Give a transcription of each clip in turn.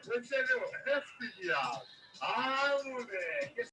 Você, meu, resfriado. Ah, moleque.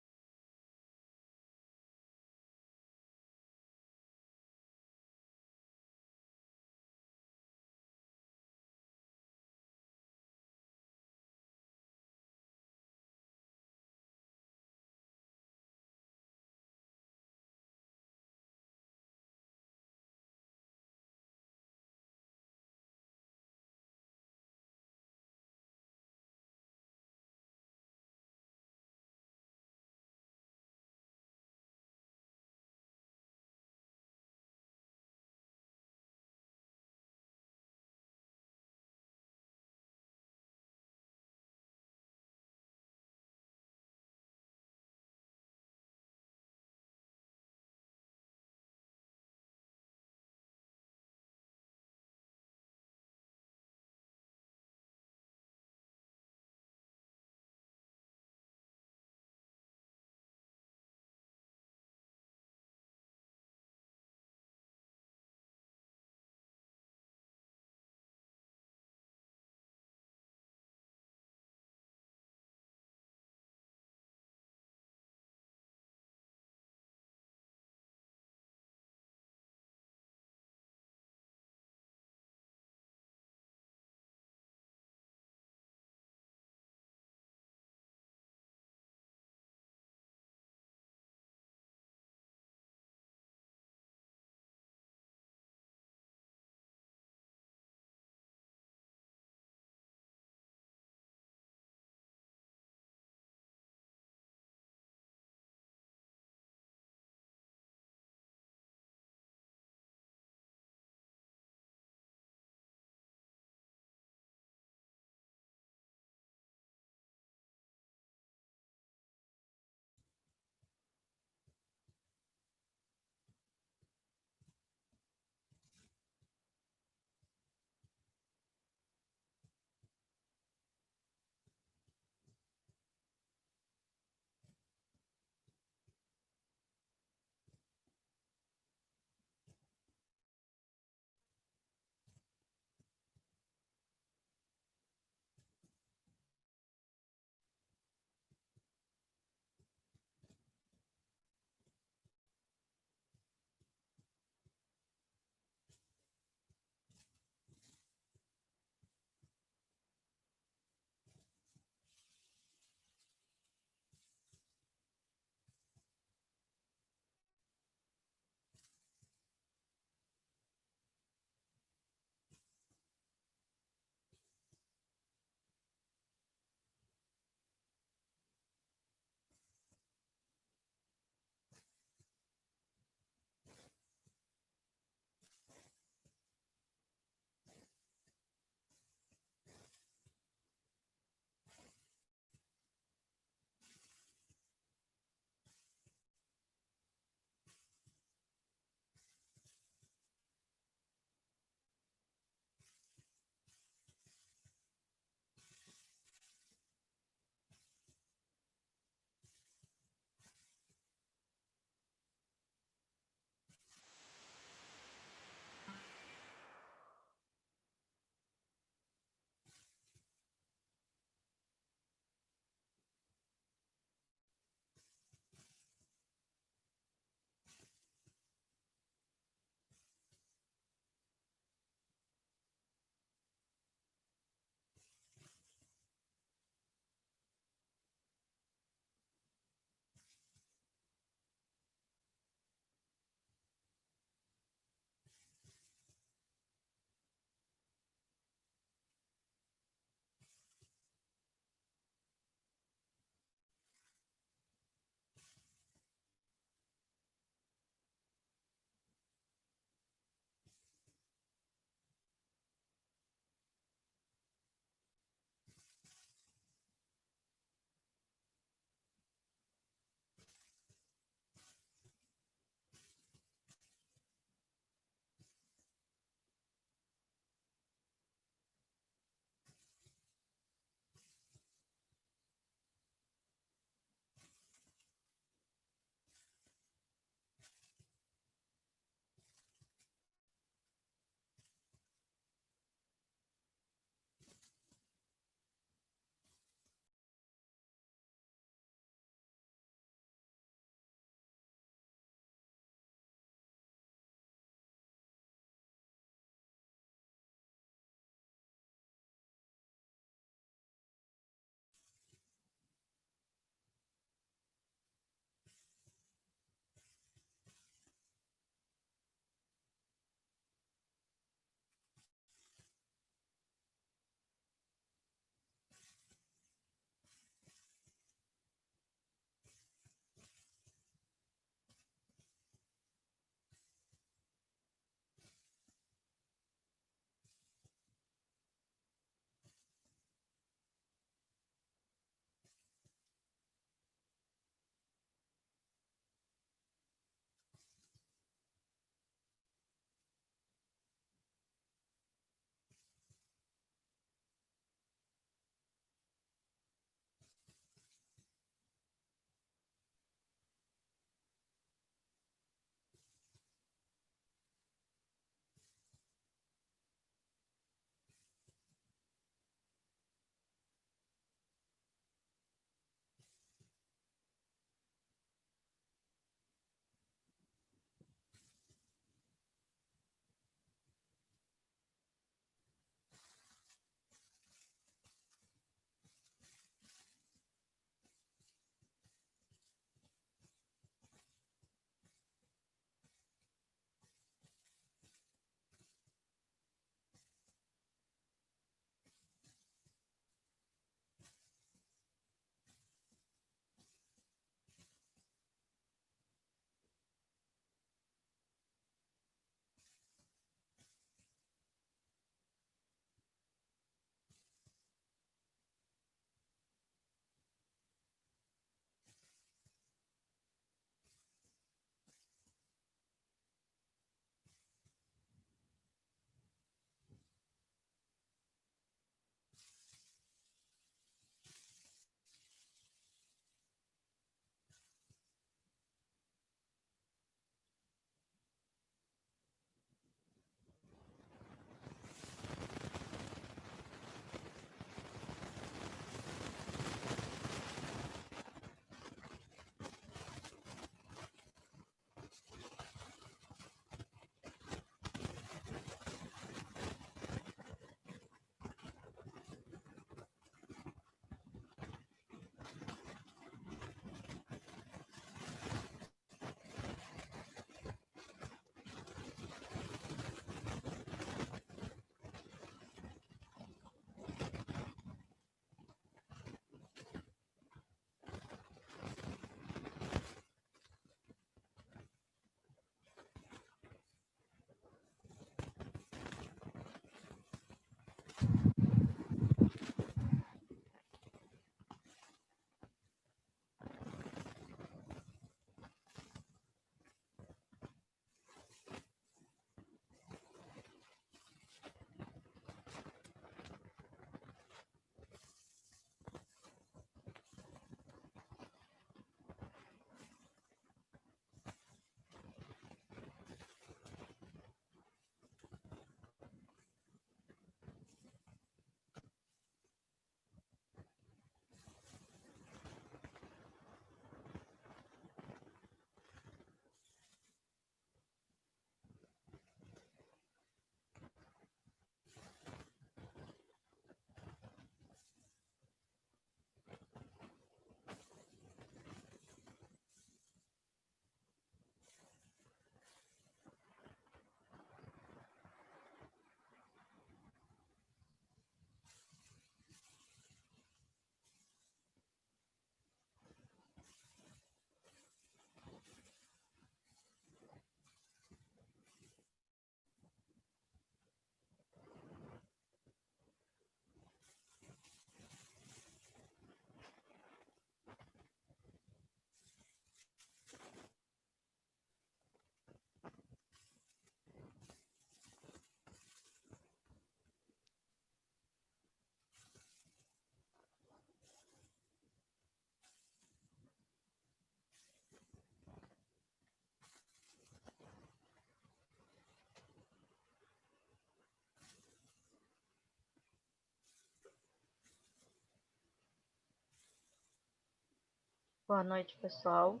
Boa noite, pessoal.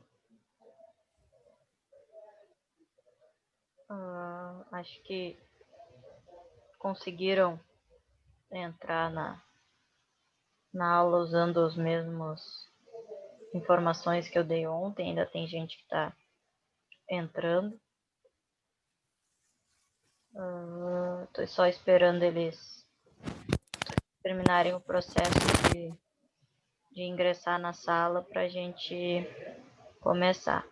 Acho que conseguiram entrar na aula usando as mesmas informações que eu dei ontem. Ainda tem gente que está entrando. Estou só esperando eles terminarem o processo de ingressar na sala para a gente começar.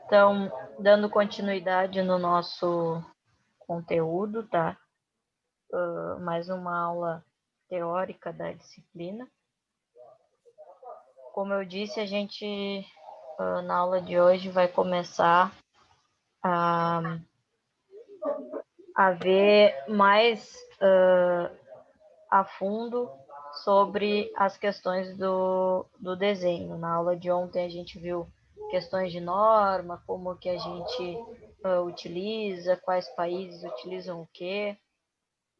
Então, dando continuidade no nosso conteúdo, tá? Mais uma aula teórica da disciplina. Como eu disse, a gente, na aula de hoje, vai começar a ver mais a fundo sobre as questões do desenho. Na aula de ontem a gente viu questões de norma, como que a gente utiliza, quais países utilizam o quê.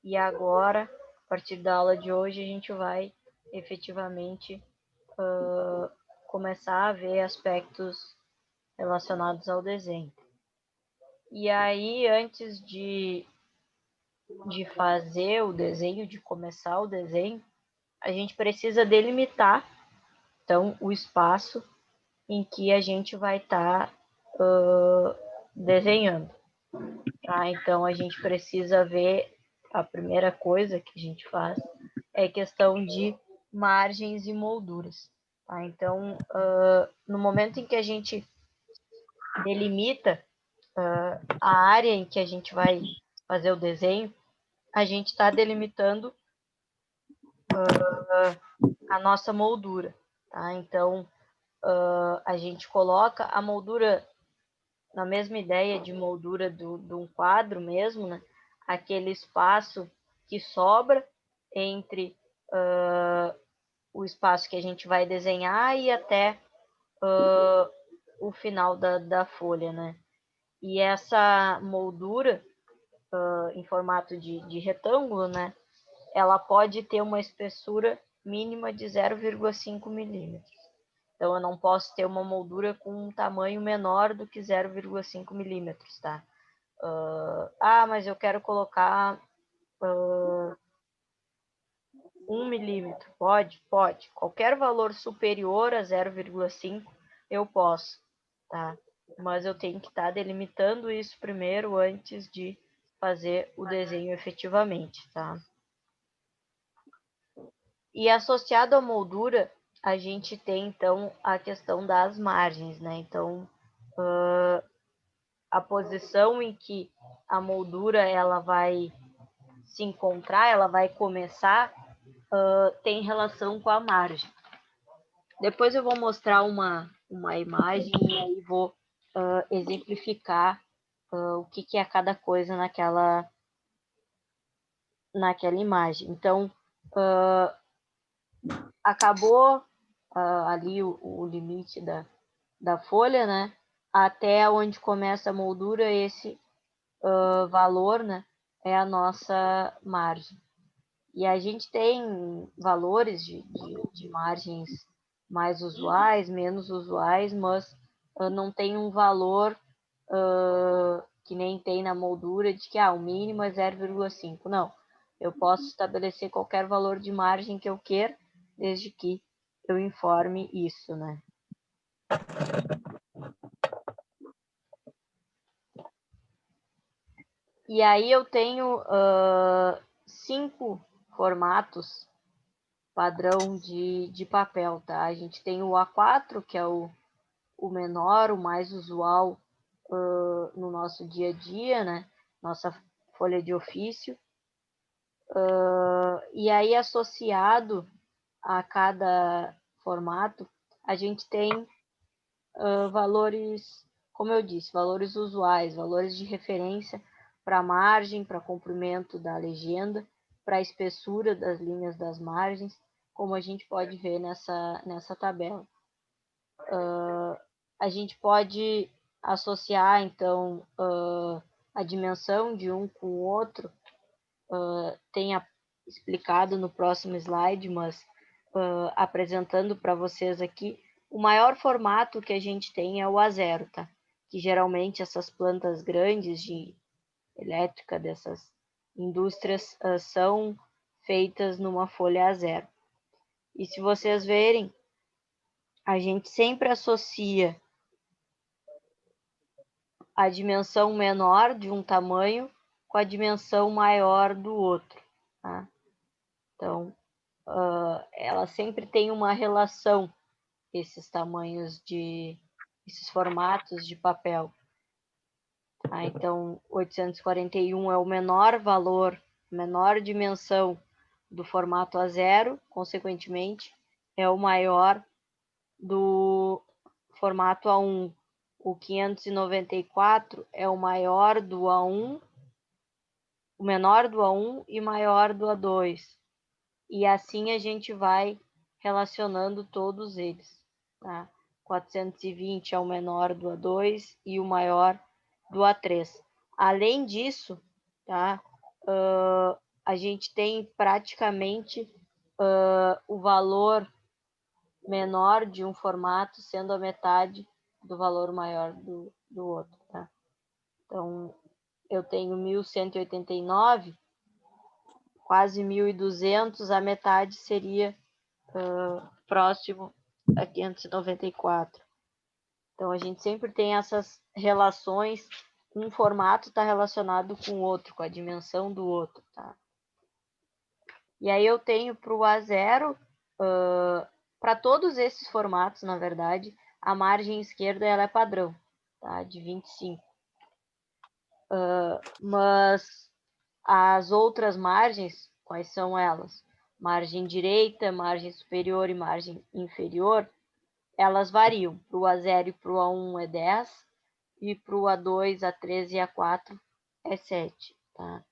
E agora, a partir da aula de hoje, a gente vai efetivamente começar a ver aspectos relacionados ao desenho. E aí, antes de fazer o desenho, de começar o desenho, a gente precisa delimitar, então, o espaço em que a gente vai estar desenhando. Tá? Então, a gente precisa ver, a primeira coisa que a gente faz é questão de margens e molduras. Tá? Então, no momento em que a gente delimita a área em que a gente vai fazer o desenho, a gente está delimitando a nossa moldura. Tá? Então, a gente coloca a moldura na mesma ideia de moldura de um quadro mesmo, né? Aquele espaço que sobra entre o espaço que a gente vai desenhar e até o final da folha, né? E essa moldura em formato de retângulo, né? Ela pode ter uma espessura mínima de 0,5 milímetros. Então, eu não posso ter uma moldura com um tamanho menor do que 0,5 milímetros, tá? Mas eu quero colocar 1 milímetro. Pode? Pode. Qualquer valor superior a 0,5 eu posso, tá? Mas eu tenho que estar delimitando isso primeiro antes de fazer o desenho efetivamente, tá? E associado à moldura, a gente tem, então, a questão das margens, né? Então, a posição em que a moldura ela vai se encontrar, ela vai começar, tem relação com a margem. Depois eu vou mostrar uma imagem e aí vou exemplificar o que é cada coisa naquela imagem. Então, acabou ali o limite da folha, né? Até onde começa a moldura, esse valor, né? É a nossa margem. E a gente tem valores de margens mais usuais, menos usuais, mas não tem um valor que nem tem na moldura de que o mínimo é 0,5. Não, eu posso estabelecer qualquer valor de margem que eu queira, desde que eu informe isso, né? E aí eu tenho 5 formatos padrão de papel, tá? A gente tem o A4, que é o menor, o mais usual no nosso dia a dia, né? Nossa folha de ofício. E aí, associado a cada formato, a gente tem valores, como eu disse, valores usuais, valores de referência para a margem, para comprimento da legenda, para a espessura das linhas das margens, como a gente pode ver nessa tabela. A gente pode associar, então, a dimensão de um com o outro, tem explicado no próximo slide, mas apresentando para vocês aqui, o maior formato que a gente tem é o A0, tá? Que geralmente essas plantas grandes de elétrica dessas indústrias são feitas numa folha A0. E se vocês verem, a gente sempre associa a dimensão menor de um tamanho com a dimensão maior do outro, tá? Então, ela sempre tem uma relação, esses tamanhos esses formatos de papel. Tá? Então, 841 é o menor valor, menor dimensão do formato A0, consequentemente, é o maior do formato A1. O 594 é o maior do A1, o menor do A1 e maior do A2. E assim a gente vai relacionando todos eles, tá? 420 é o menor do A2 e o maior do A3. Além disso, tá? A gente tem praticamente o valor menor de um formato sendo a metade do valor maior do outro, tá? Então, eu tenho 1189, quase 1.200, a metade seria próximo a 594. Então, a gente sempre tem essas relações, um formato está relacionado com o outro, com a dimensão do outro, tá? E aí eu tenho para o A0, para todos esses formatos, na verdade, a margem esquerda ela é padrão, tá? De 25. Mas as outras margens, quais são elas? Margem direita, margem superior e margem inferior, elas variam. Para o A0 e para o A1 é 10, e para o A2, A3 e A4 é 7. Tá?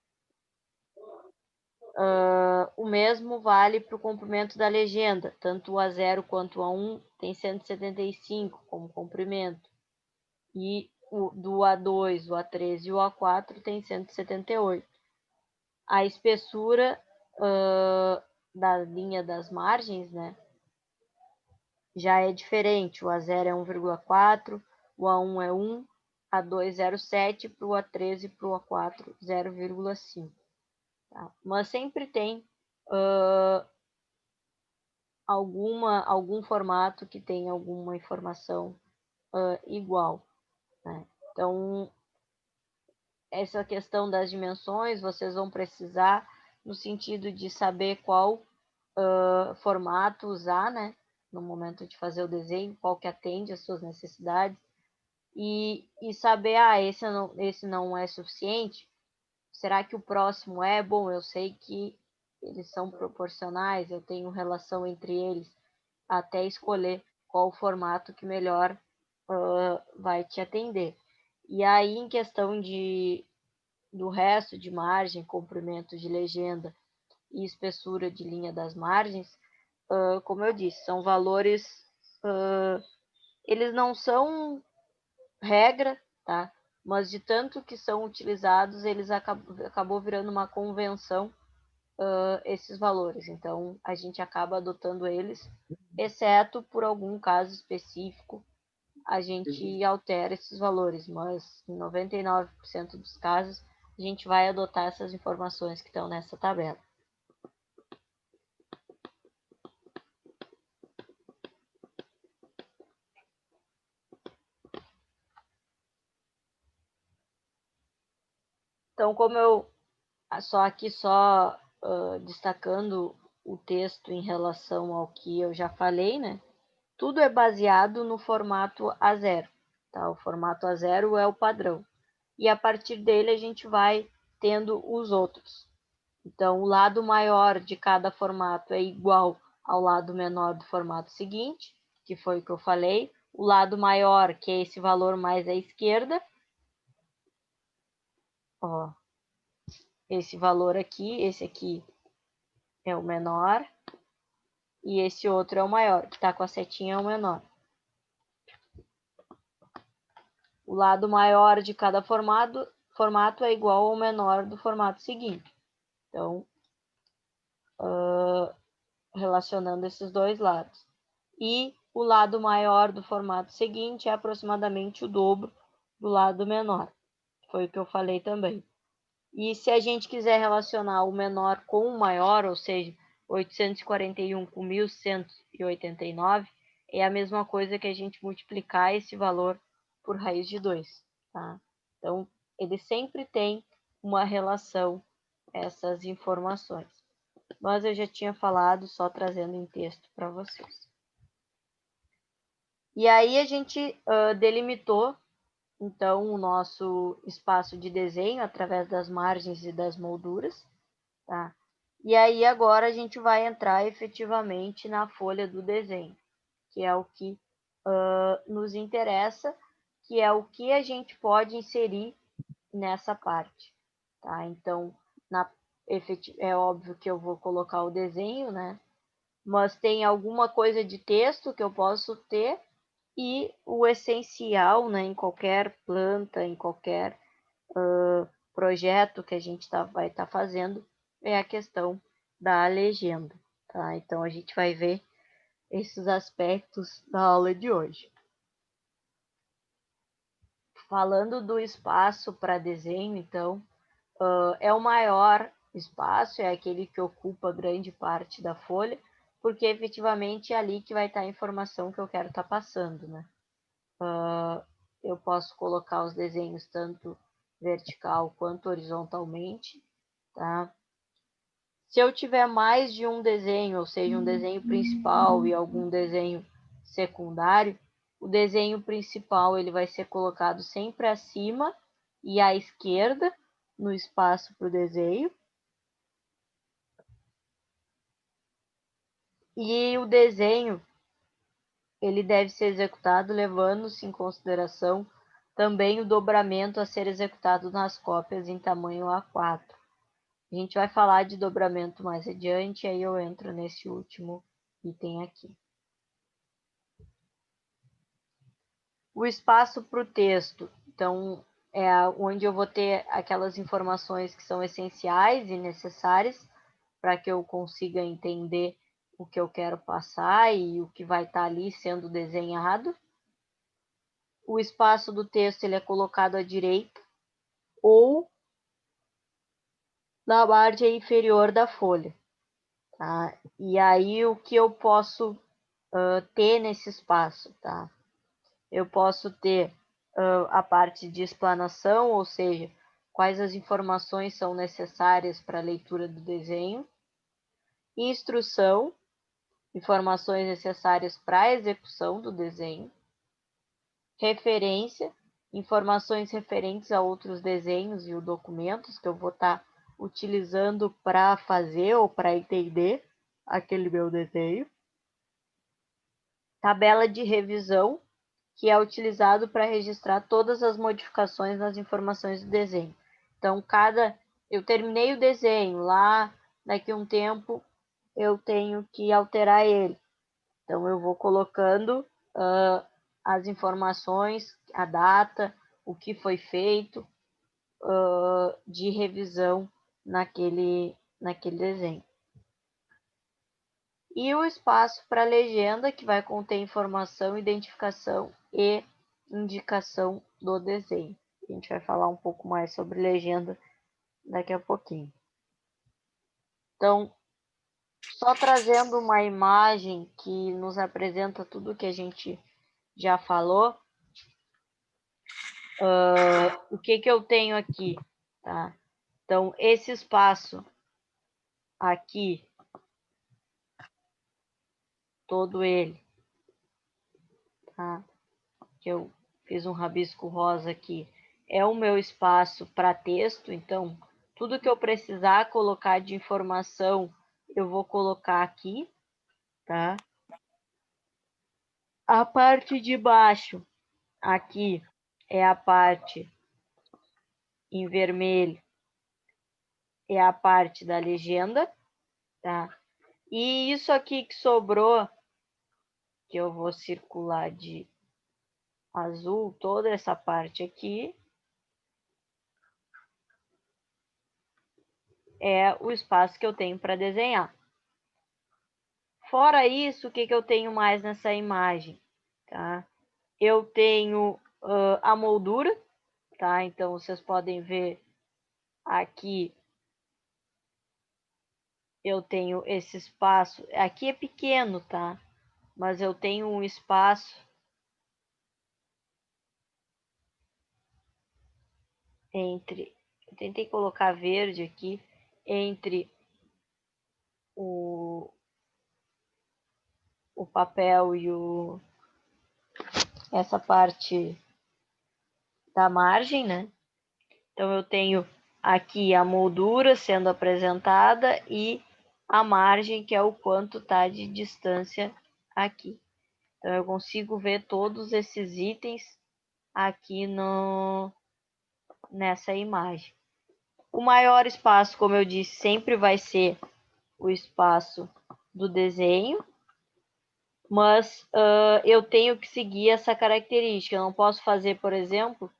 O mesmo vale para o comprimento da legenda. Tanto o A0 quanto o A1 tem 175 como comprimento. E do A2, o A3 e o A4 tem 178. A espessura da linha das margens, né, já é diferente. O A0 é 1,4, o A1 é 1, A2 0,7, para o A3 e para o A4 0,5. Tá? Mas sempre tem algum formato que tem alguma informação igual. Né? Então, essa questão das dimensões, vocês vão precisar no sentido de saber qual formato usar, né? No momento de fazer o desenho, qual que atende às suas necessidades. E saber, esse não é suficiente, será que o próximo é? Bom, eu sei que eles são proporcionais, eu tenho relação entre eles, até escolher qual o formato que melhor vai te atender. E aí, em questão do resto de margem, comprimento de legenda e espessura de linha das margens, como eu disse, são valores, eles não são regra, tá? Mas de tanto que são utilizados, eles acabou virando uma convenção, esses valores. Então, a gente acaba adotando eles, exceto por algum caso específico, a gente altera esses valores, mas em 99% dos casos, a gente vai adotar essas informações que estão nessa tabela. Então, como eu só destacando o texto em relação ao que eu já falei, né? Tudo é baseado no formato A0, tá? O formato A0 é o padrão. E a partir dele a gente vai tendo os outros. Então, o lado maior de cada formato é igual ao lado menor do formato seguinte, que foi o que eu falei. O lado maior, que é esse valor mais à esquerda. Ó, esse valor aqui, esse aqui é o menor. E esse outro é o maior, que está com a setinha é o menor. O lado maior de cada formato é igual ao menor do formato seguinte. Então, relacionando esses dois lados. E o lado maior do formato seguinte é aproximadamente o dobro do lado menor. Foi o que eu falei também. E se a gente quiser relacionar o menor com o maior, ou seja, 841 com 1189, é a mesma coisa que a gente multiplicar esse valor por raiz de 2. Tá? Então, ele sempre tem uma relação, essas informações. Mas eu já tinha falado, só trazendo em texto para vocês. E aí a gente delimitou, então, o nosso espaço de desenho através das margens e das molduras. Tá? E aí agora a gente vai entrar efetivamente na folha do desenho, que é o que nos interessa, que é o que a gente pode inserir nessa parte. Tá? Então, é óbvio que eu vou colocar o desenho, né? Mas tem alguma coisa de texto que eu posso ter e o essencial, né, em qualquer planta, em qualquer projeto que a gente vai estar fazendo, é a questão da legenda. Tá? Então, a gente vai ver esses aspectos da aula de hoje. Falando do espaço para desenho, então, é o maior espaço, é aquele que ocupa grande parte da folha, porque efetivamente é ali que vai estar a informação que eu quero estar passando, né? Eu posso colocar os desenhos tanto vertical quanto horizontalmente, tá? Se eu tiver mais de um desenho, ou seja, um desenho principal e algum desenho secundário, o desenho principal ele vai ser colocado sempre acima e à esquerda no espaço para o desenho. E o desenho ele deve ser executado levando-se em consideração também o dobramento a ser executado nas cópias em tamanho A4. A gente vai falar de dobramento mais adiante, aí eu entro nesse último item aqui. O espaço para o texto, então, é onde eu vou ter aquelas informações que são essenciais e necessárias para que eu consiga entender o que eu quero passar e o que vai estar ali sendo desenhado. O espaço do texto ele é colocado à direita ou na margem inferior da folha. Tá? E aí o que eu posso ter nesse espaço? Tá? Eu posso ter a parte de explanação, ou seja, quais as informações são necessárias para a leitura do desenho. Instrução, informações necessárias para a execução do desenho. Referência, informações referentes a outros desenhos e documentos que eu vou estar utilizando para fazer ou para entender aquele meu desenho. Tabela de revisão, que é utilizado para registrar todas as modificações nas informações do desenho. Então, eu terminei o desenho, lá daqui a um tempo eu tenho que alterar ele. Então, eu vou colocando as informações, a data, o que foi feito de revisão naquele desenho. E o espaço para legenda, que vai conter informação, identificação e indicação do desenho. A gente vai falar um pouco mais sobre legenda daqui a pouquinho. Então, só trazendo uma imagem que nos apresenta tudo que a gente já falou, o que eu tenho aqui, tá? Então, esse espaço aqui, todo ele, tá? Que eu fiz um rabisco rosa aqui, é o meu espaço para texto, então tudo que eu precisar colocar de informação eu vou colocar aqui, tá? A parte de baixo, aqui, é a parte em vermelho, é a parte da legenda, tá? E isso aqui que sobrou, que eu vou circular de azul, toda essa parte aqui, é o espaço que eu tenho para desenhar. Fora isso, o que eu tenho mais nessa imagem? Tá? Eu tenho a moldura, tá? Então, vocês podem ver aqui, eu tenho esse espaço. Aqui é pequeno, tá? Mas eu tenho um espaço entre... Eu tentei colocar verde aqui, entre o papel e essa parte da margem, né? Então, eu tenho aqui a moldura sendo apresentada e a margem, que é o quanto está de distância aqui. Então, eu consigo ver todos esses itens aqui nessa imagem. O maior espaço, como eu disse, sempre vai ser o espaço do desenho, mas eu tenho que seguir essa característica. Eu não posso fazer, por exemplo,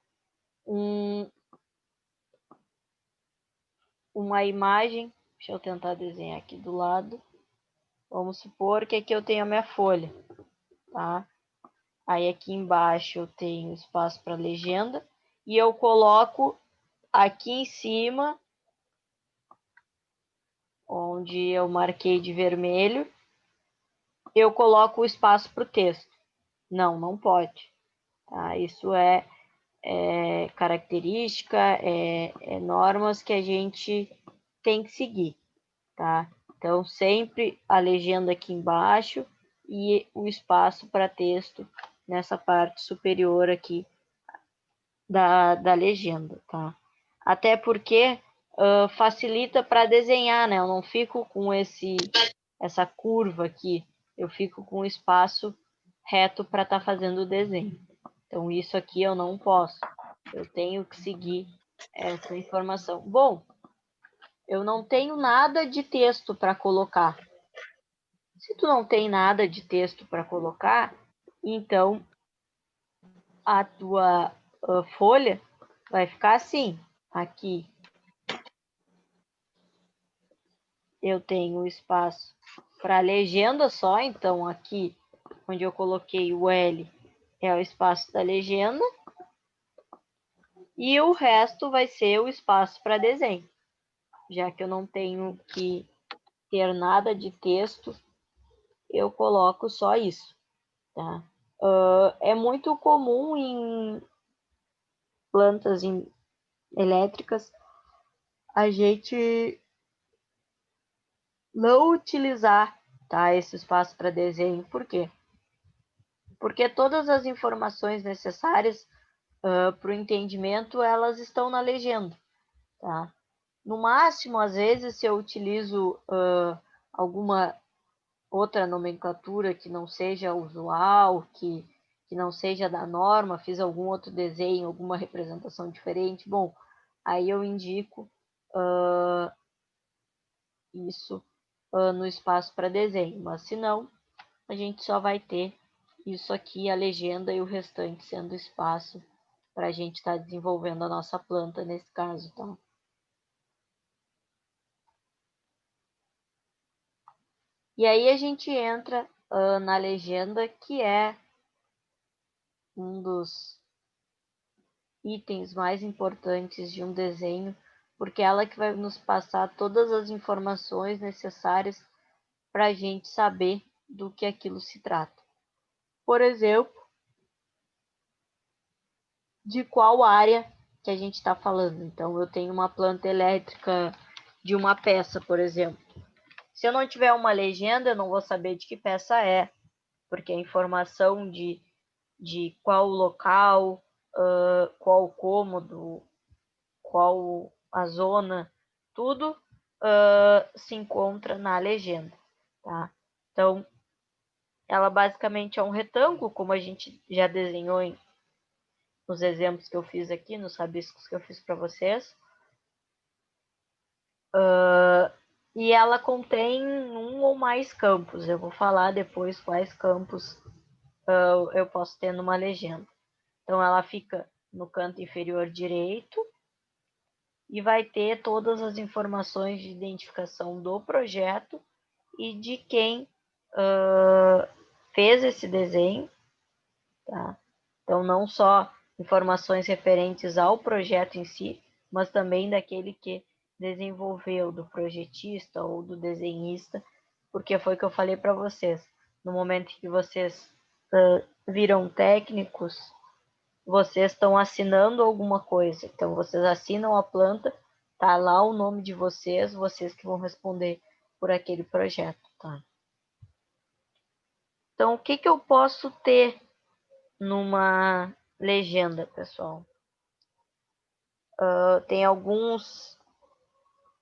uma imagem. Deixa eu tentar desenhar aqui do lado. Vamos supor que aqui eu tenho a minha folha, tá? Aí aqui embaixo eu tenho espaço para legenda e eu coloco aqui em cima, onde eu marquei de vermelho, eu coloco o espaço para o texto. Não, não pode. Tá? Isso é característica, normas que a gente tem que seguir, tá? Então, sempre a legenda aqui embaixo e o espaço para texto nessa parte superior aqui da legenda, tá? Até porque facilita para desenhar, né? Eu não fico com essa curva aqui, eu fico com o espaço reto para estar fazendo o desenho. Então, isso aqui eu não posso. Eu tenho que seguir essa informação. Bom, eu não tenho nada de texto para colocar. Se tu não tem nada de texto para colocar, então a tua folha vai ficar assim. Aqui eu tenho espaço para legenda só, então aqui onde eu coloquei o L é o espaço da legenda. E o resto vai ser o espaço para desenho, já que eu não tenho que ter nada de texto, eu coloco só isso, tá? É muito comum em plantas elétricas a gente não utilizar, tá, esse espaço para desenho. Por quê? Porque todas as informações necessárias para o entendimento, elas estão na legenda, tá? No máximo, às vezes, se eu utilizo alguma outra nomenclatura que não seja usual, que não seja da norma, fiz algum outro desenho, alguma representação diferente, bom, aí eu indico isso no espaço para desenho, mas se não, a gente só vai ter isso aqui, a legenda e o restante sendo espaço para a gente estar desenvolvendo a nossa planta nesse caso, tá? E aí a gente entra na legenda, que é um dos itens mais importantes de um desenho, porque é ela que vai nos passar todas as informações necessárias para a gente saber do que aquilo se trata. Por exemplo, de qual área que a gente está falando. Então, eu tenho uma planta elétrica de uma peça, por exemplo. Se eu não tiver uma legenda, eu não vou saber de que peça é, porque a informação de qual local, qual cômodo, qual a zona, tudo se encontra na legenda, tá? Então, ela basicamente é um retângulo, como a gente já desenhou nos exemplos que eu fiz aqui, nos rabiscos que eu fiz para vocês. E ela contém um ou mais campos. Eu vou falar depois quais campos eu posso ter numa legenda. Então, ela fica no canto inferior direito e vai ter todas as informações de identificação do projeto e de quem fez esse desenho. Tá? Então, não só informações referentes ao projeto em si, mas também daquele que desenvolveu, do projetista ou do desenhista, porque foi o que eu falei para vocês. No momento que vocês viram técnicos, vocês estão assinando alguma coisa. Então, vocês assinam a planta, tá lá o nome de vocês, vocês que vão responder por aquele projeto, tá? Então, o que que eu posso ter numa legenda, pessoal? Tem alguns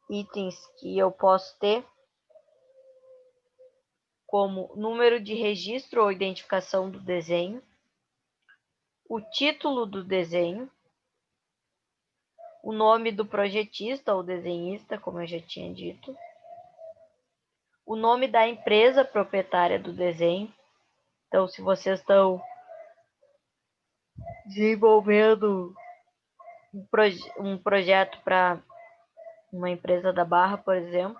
itens que eu posso ter, como número de registro ou identificação do desenho, o título do desenho, o nome do projetista ou desenhista, como eu já tinha dito, o nome da empresa proprietária do desenho. Então, se vocês estão desenvolvendo um projeto para uma empresa da Barra, por exemplo,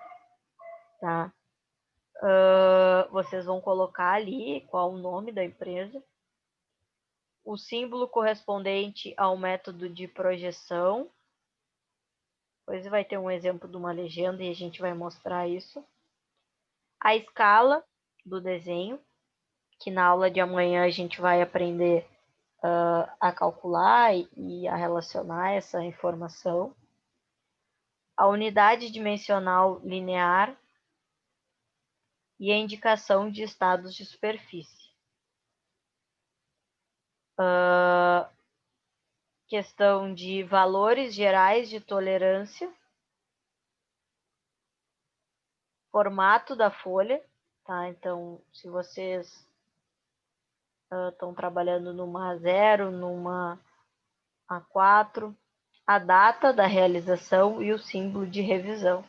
tá? Vocês vão colocar ali qual o nome da empresa, o símbolo correspondente ao método de projeção. Depois vai ter um exemplo de uma legenda e a gente vai mostrar isso. A escala do desenho, que na aula de amanhã a gente vai aprender a calcular e a relacionar essa informação. A unidade dimensional linear e a indicação de estados de superfície. Questão de valores gerais de tolerância, formato da folha, tá? Então, se vocês estão trabalhando numa A0, numa A4, a data da realização e o símbolo de revisão.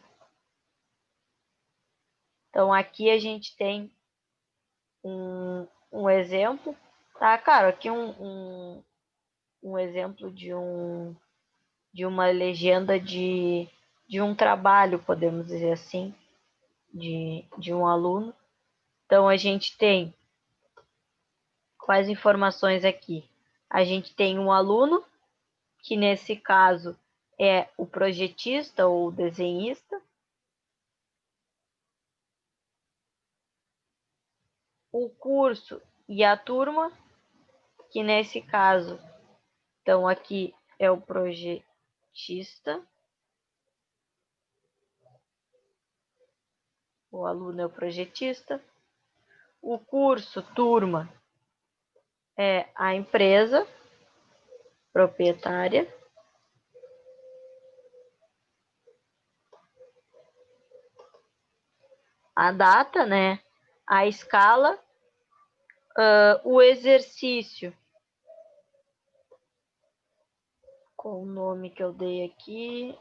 Então, aqui a gente tem um exemplo, tá? Cara, aqui um exemplo de uma legenda de um trabalho, podemos dizer assim, de um aluno. Então, a gente tem quais informações aqui? A gente tem um aluno, que nesse caso é o projetista ou o desenhista. O curso e a turma, que nesse caso, então aqui é o projetista. O aluno é o projetista. O curso, turma, é a empresa proprietária. A data, né? A escala, o exercício, com o nome que eu dei aqui.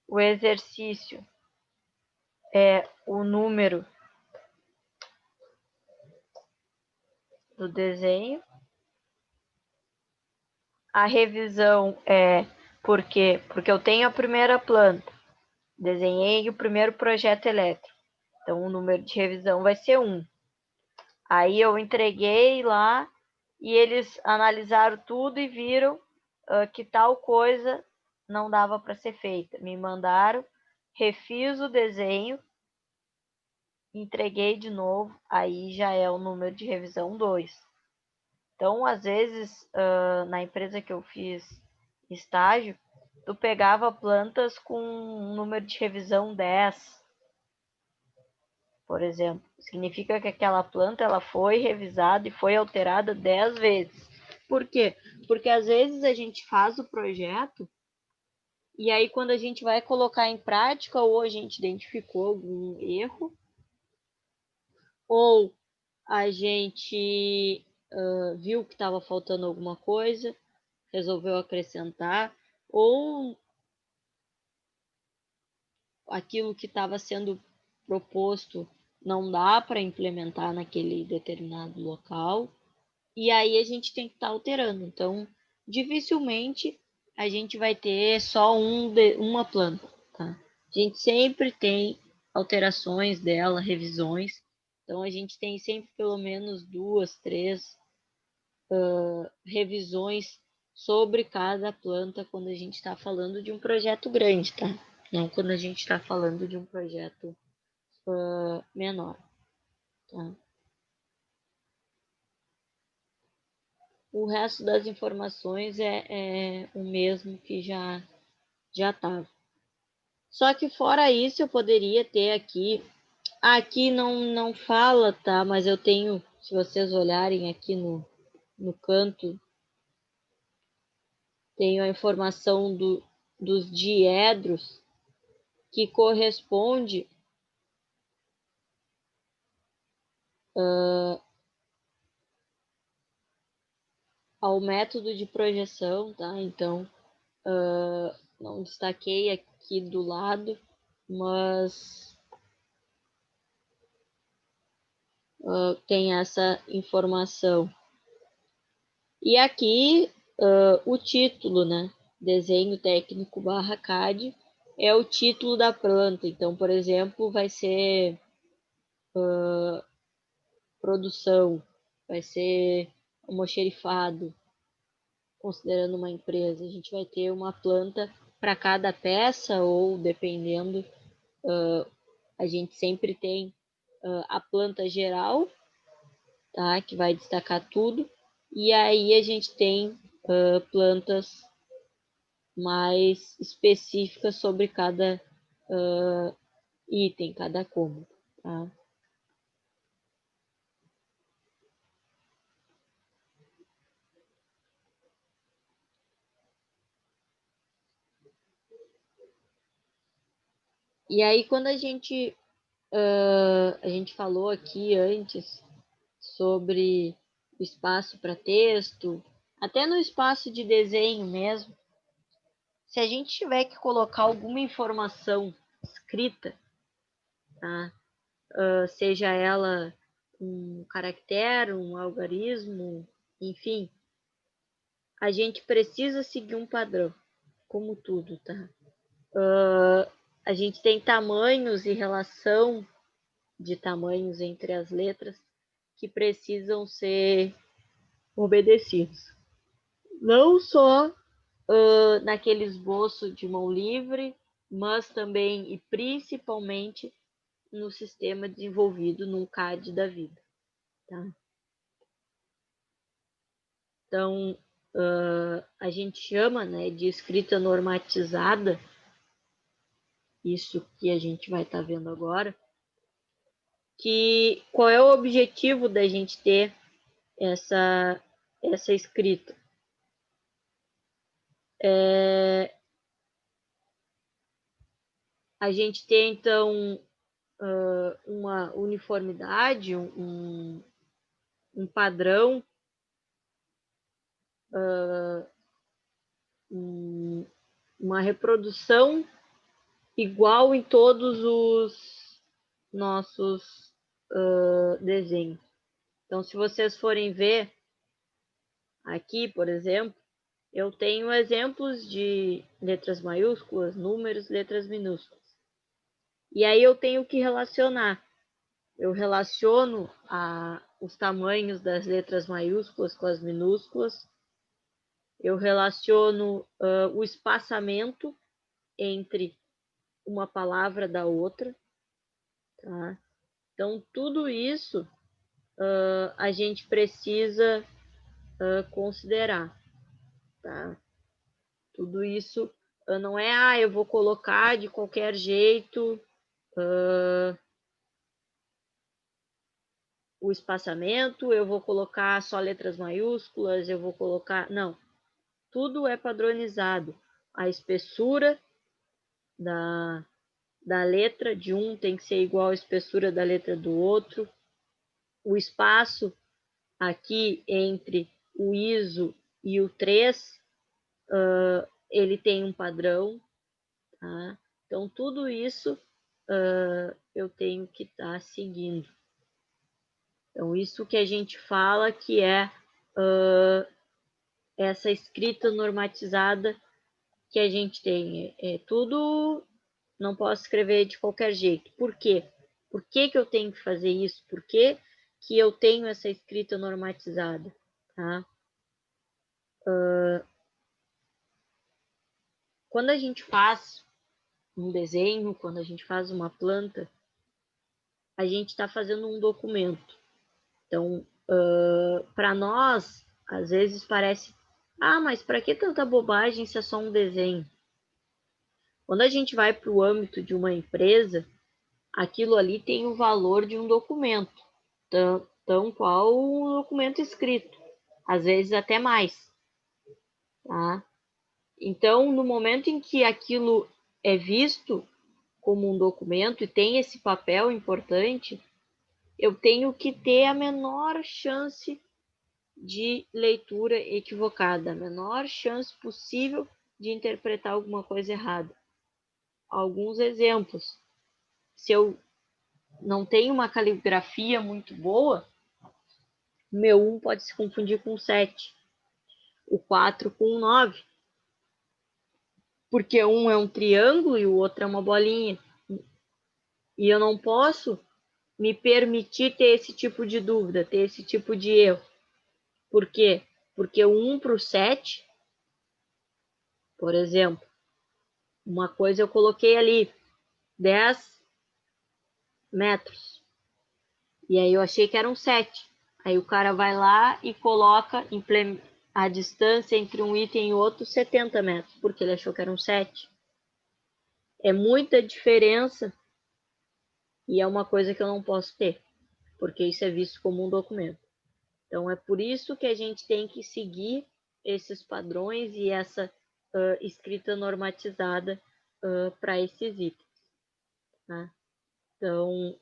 O exercício é o número do desenho. A revisão é porque eu tenho a primeira planta, desenhei o primeiro projeto elétrico. Então, o número de revisão vai ser 1. Aí eu entreguei lá e eles analisaram tudo e viram que tal coisa não dava para ser feita. Me mandaram, refiz o desenho, entreguei de novo, aí já é o número de revisão 2. Então, às vezes, na empresa que eu fiz estágio, tu pegava plantas com um número de revisão 10, por exemplo. Significa que aquela planta ela foi revisada e foi alterada 10 vezes. Por quê? Porque às vezes a gente faz o projeto e aí quando a gente vai colocar em prática, ou a gente identificou algum erro, ou a gente viu que estava faltando alguma coisa, resolveu acrescentar, ou aquilo que estava sendo proposto não dá para implementar naquele determinado local, e aí a gente tem que estar alterando. Então, dificilmente a gente vai ter só uma planta, tá? A gente sempre tem alterações dela, revisões. Então, a gente tem sempre pelo menos 2, 3 revisões sobre cada planta quando a gente está falando de um projeto grande, tá? Não quando a gente está falando de um projeto menor, tá? O resto das informações é o mesmo que já estava. Só que fora isso, eu poderia ter aqui não fala, tá? Mas eu tenho, se vocês olharem aqui no canto, tenho a informação dos diedros, que corresponde ao método de projeção, tá? Então, não destaquei aqui do lado, mas tem essa informação. E aqui o título, né? Desenho técnico / CAD é o título da planta. Então, por exemplo, vai ser produção, vai ser almoxerifado, considerando uma empresa. A gente vai ter uma planta para cada peça, ou dependendo, a gente sempre tem a planta geral, tá? Que vai destacar tudo. E aí a gente tem plantas mais específicas sobre cada item, cada cômodo, tá? E aí quando a gente falou aqui antes sobre o espaço para texto, até no espaço de desenho mesmo, se a gente tiver que colocar alguma informação escrita, tá? Seja ela um caractere, um algarismo, enfim, a gente precisa seguir um padrão, como tudo, tá? A gente tem tamanhos e relação de tamanhos entre as letras que precisam ser obedecidos. Não só naquele esboço de mão livre, mas também e principalmente no sistema desenvolvido num CAD da vida, tá? Então, a gente chama, né, de escrita normatizada, isso que a gente vai estar vendo agora, que qual é o objetivo da gente ter essa escrita? A gente tem, então, uma uniformidade, um padrão, uma reprodução igual em todos os nossos desenhos. Então, se vocês forem ver aqui, por exemplo, eu tenho exemplos de letras maiúsculas, números, letras minúsculas. E aí eu tenho que relacionar. Eu relaciono os tamanhos das letras maiúsculas com as minúsculas. Eu relaciono o espaçamento entre uma palavra da outra, tá? Então, tudo isso a gente precisa considerar, tá? Tudo isso Não é, eu vou colocar de qualquer jeito o espaçamento, eu vou colocar só letras maiúsculas, eu vou colocar... Não, tudo é padronizado. A espessura da letra de um tem que ser igual à espessura da letra do outro. O espaço aqui entre o ISO e o 3, ele tem um padrão, tá? Então, tudo isso eu tenho que estar seguindo. Então, isso que a gente fala que é essa escrita normatizada que a gente tem. Tudo, não posso escrever de qualquer jeito. Por quê? Por que eu tenho que fazer isso? Por que eu tenho essa escrita normatizada? Tá? Quando a gente faz um desenho, quando a gente faz uma planta, a gente está fazendo um documento. Então, para nós, às vezes parece, mas para que tanta bobagem se é só um desenho? Quando a gente vai para o âmbito de uma empresa, aquilo ali tem o valor de um documento, tão qual um documento escrito, às vezes até mais, tá? Então, no momento em que aquilo é visto como um documento e tem esse papel importante, eu tenho que ter a menor chance de leitura equivocada, a menor chance possível de interpretar alguma coisa errada. Alguns exemplos. Se eu não tenho uma caligrafia muito boa, meu 1 pode se confundir com 7, o 4 com o 9, porque um é um triângulo e o outro é uma bolinha. E eu não posso me permitir ter esse tipo de dúvida, ter esse tipo de erro. Por quê? Porque o 1 para o 7, por exemplo, uma coisa eu coloquei ali, 10 metros. E aí eu achei que eram 7. Aí o cara vai lá e coloca a distância entre um item e outro 70 metros, porque ele achou que eram 7. É muita diferença e é uma coisa que eu não posso ter, porque isso é visto como um documento. Então, é por isso que a gente tem que seguir esses padrões e essa escrita normatizada para esses itens. Tá? Então,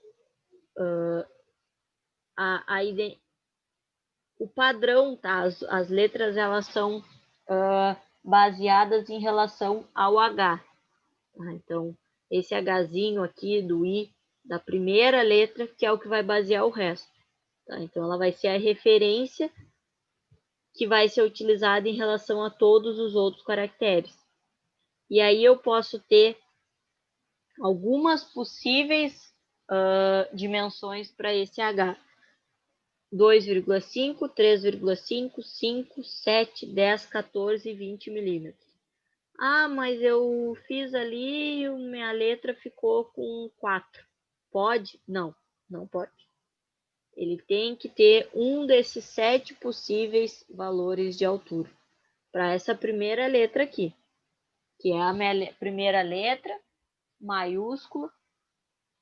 o padrão, tá? As letras elas são baseadas em relação ao H. Tá? Então, esse Hzinho aqui do I, da primeira letra, que é o que vai basear o resto. Tá? Então, ela vai ser a referência que vai ser utilizada em relação a todos os outros caracteres. E aí eu posso ter algumas possíveis dimensões para esse H. 2,5, 3,5, 5, 7, 10, 14 e 20 milímetros. Mas eu fiz ali e minha letra ficou com 4. Pode? Não, não pode. Ele tem que ter um desses 7 possíveis valores de altura para essa primeira letra aqui, que é a minha primeira letra maiúscula.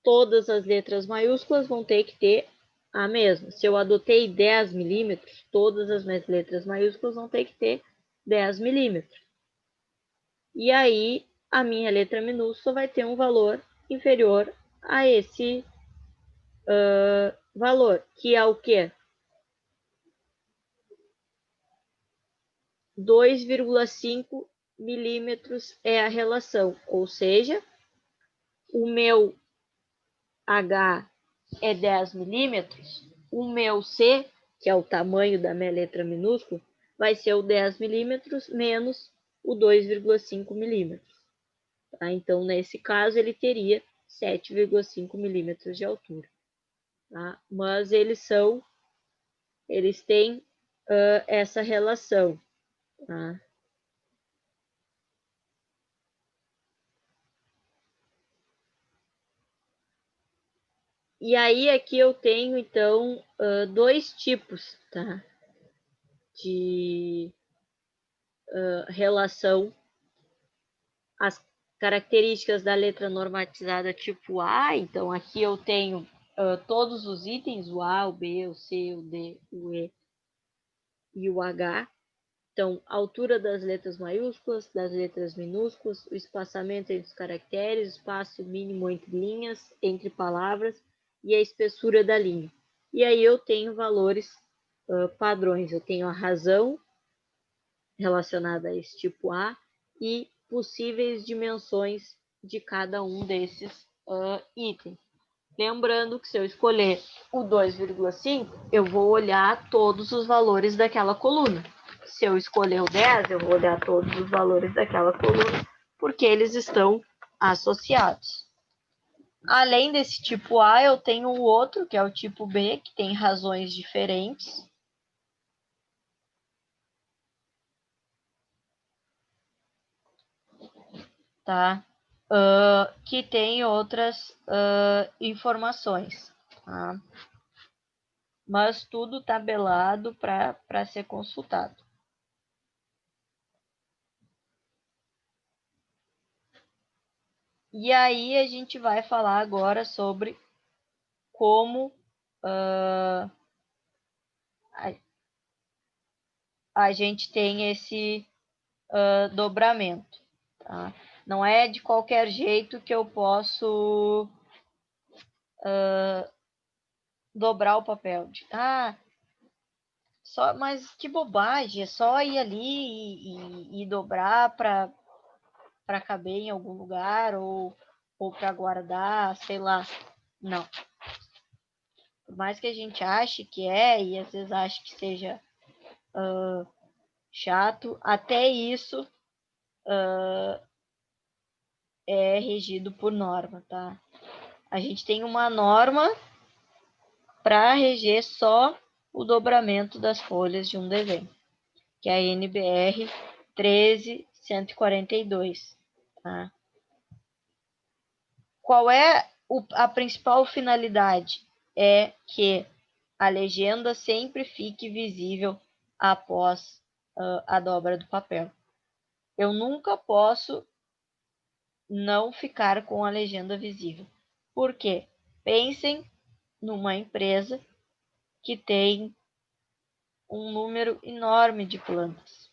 Todas as letras maiúsculas vão ter que ter a mesma. Se eu adotei 10 milímetros, todas as minhas letras maiúsculas vão ter que ter 10 milímetros. E aí, a minha letra minúscula vai ter um valor inferior a esse valor, que é o quê? 2,5 milímetros é a relação, ou seja, o meu H é 10 milímetros, o meu C, que é o tamanho da minha letra minúscula, vai ser o 10 milímetros menos o 2,5 milímetros. Tá? Então, nesse caso, ele teria 7,5 milímetros de altura. Tá? Mas eles têm essa relação. Tá? E aí aqui eu tenho, então, dois tipos, tá? De relação as características da letra normatizada tipo A. Então, aqui eu tenho todos os itens, o A, o B, o C, o D, o E e o H. Então, a altura das letras maiúsculas, das letras minúsculas, o espaçamento entre os caracteres, o espaço mínimo entre linhas, entre palavras e a espessura da linha. E aí eu tenho valores padrões. Eu tenho a razão relacionada a esse tipo A e possíveis dimensões de cada um desses itens. Lembrando que se eu escolher o 2,5, eu vou olhar todos os valores daquela coluna. Se eu escolher o 10, eu vou olhar todos os valores daquela coluna, porque eles estão associados. Além desse tipo A, eu tenho o outro, que é o tipo B, que tem razões diferentes. Tá? Que tem outras informações. Tá? Mas tudo tabelado para ser consultado. E aí a gente vai falar agora sobre como a gente tem esse dobramento. Tá? Não é de qualquer jeito que eu posso dobrar o papel. Mas que bobagem, é só ir ali e dobrar para caber em algum lugar ou para guardar, sei lá. Não. Por mais que a gente ache que e às vezes ache que seja chato, até isso é regido por norma, tá? A gente tem uma norma para reger só o dobramento das folhas de um desenho, que é a NBR 13142, tá? Qual é a principal finalidade? É que a legenda sempre fique visível após a dobra do papel. Eu nunca posso não ficar com a legenda visível. Por quê? Pensem numa empresa que tem um número enorme de plantas.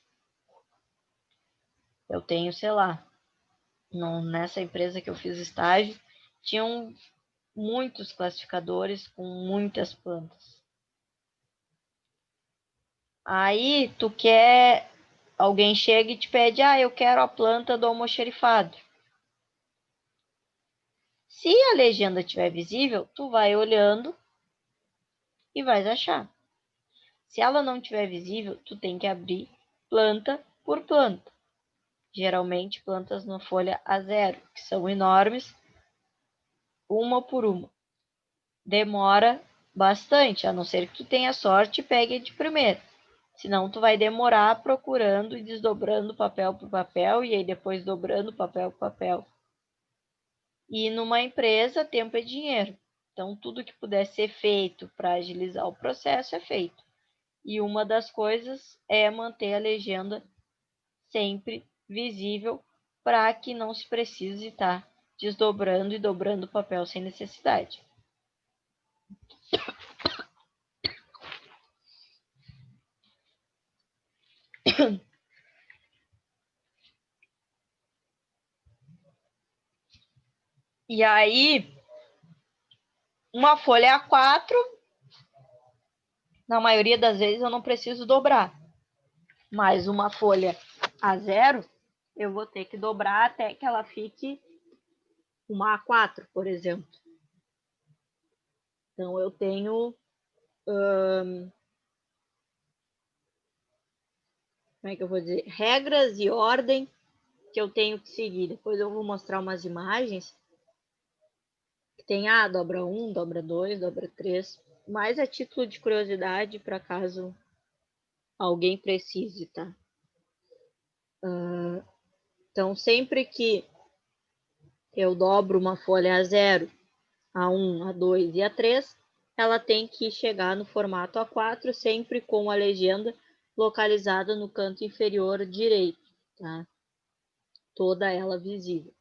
Eu tenho, sei lá, nessa empresa que eu fiz estágio, tinham muitos classificadores com muitas plantas. Aí alguém chega e te pede, eu quero a planta do almoxerifado. Se a legenda estiver visível, tu vai olhando e vais achar. Se ela não estiver visível, tu tem que abrir planta por planta. Geralmente plantas na folha A0, que são enormes, uma por uma. Demora bastante, a não ser que tu tenha sorte e pegue de primeira. Senão tu vai demorar procurando e desdobrando papel por papel e aí depois dobrando papel por papel. E numa empresa, tempo é dinheiro. Então, tudo que puder ser feito para agilizar o processo é feito. E uma das coisas é manter a legenda sempre visível para que não se precise estar desdobrando e dobrando o papel sem necessidade. E aí, uma folha A4, na maioria das vezes eu não preciso dobrar. Mas uma folha A0, eu vou ter que dobrar até que ela fique uma A4, por exemplo. Então, eu tenho como é que eu vou dizer? Regras e ordem que eu tenho que seguir. Depois eu vou mostrar umas imagens que tem dobra 1, dobra 2, dobra 3, mais a título de curiosidade para caso alguém precise, tá? Então, sempre que eu dobro uma folha A0, A1, A2 e A3, ela tem que chegar no formato A4, sempre com a legenda localizada no canto inferior direito, tá? toda ela visível.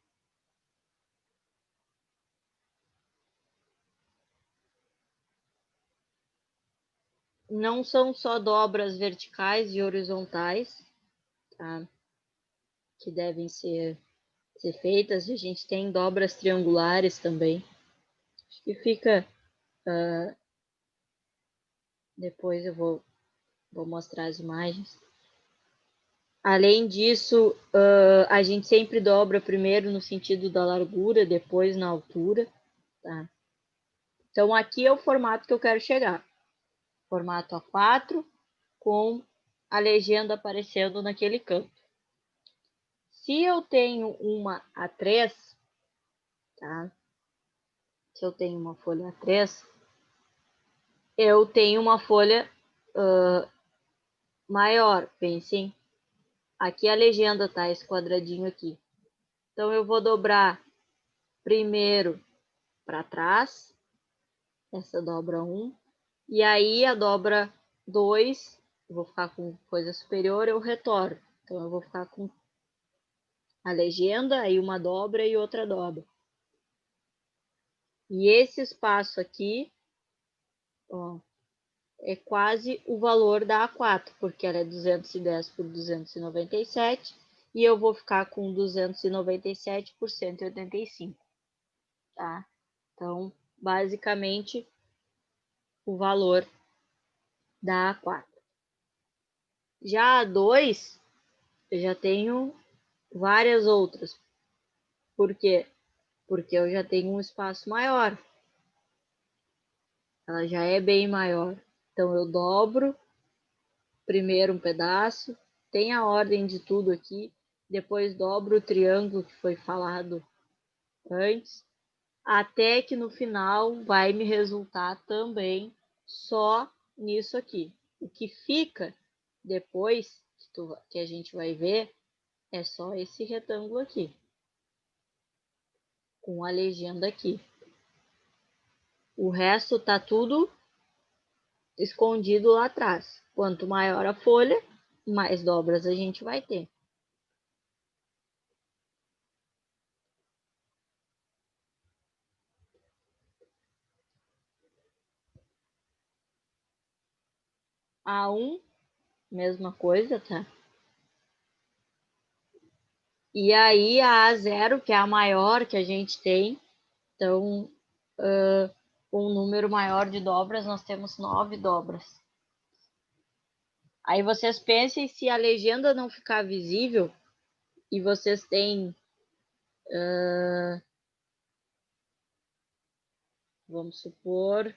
Não são só dobras verticais e horizontais, tá? Que devem ser feitas. A gente tem dobras triangulares também. Acho que fica... depois eu vou mostrar as imagens. Além disso, a gente sempre dobra primeiro no sentido da largura, depois na altura, tá? Então, aqui é o formato que eu quero chegar. Formato A4, com a legenda aparecendo naquele canto. Se eu tenho uma A3, tá? Se eu tenho uma folha A3, eu tenho uma folha maior, pensem. Aqui a legenda, tá? Esse quadradinho aqui. Então, eu vou dobrar primeiro para trás, essa dobra 1, e aí a dobra 2, eu vou ficar com coisa superior, eu retorno. Então, eu vou ficar com a legenda, aí uma dobra e outra dobra. E esse espaço aqui, ó, é quase o valor da A4, porque ela é 210 por 297, e eu vou ficar com 297 por 185, tá? Então, basicamente, o valor da A4. Já a 2, eu já tenho várias outras. Por quê? Porque eu já tenho um espaço maior. Ela já é bem maior. Então, eu dobro primeiro um pedaço, tem a ordem de tudo aqui, depois dobro o triângulo que foi falado antes, até que no final vai me resultar também só nisso aqui. O que fica depois, que a gente vai ver, é só esse retângulo aqui, com a legenda aqui. O resto tá tudo escondido lá atrás. Quanto maior a folha, mais dobras a gente vai ter. A1, mesma coisa, tá? E aí a A0, que é a maior que a gente tem, então, com um número maior de dobras, nós temos 9 dobras. Aí vocês pensem, se a legenda não ficar visível e vocês têm, vamos supor,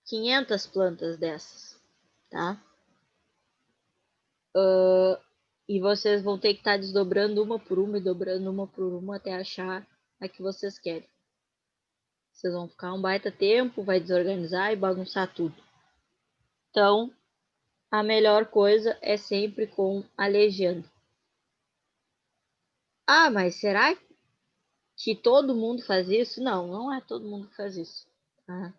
500 plantas dessas, tá? E vocês vão ter que estar desdobrando uma por uma e dobrando uma por uma até achar a que vocês querem. Vocês vão ficar um baita tempo, vai desorganizar e bagunçar tudo. Então, a melhor coisa é sempre com a legenda. Ah, mas será que todo mundo faz isso? Não, não é todo mundo que faz isso. Tá?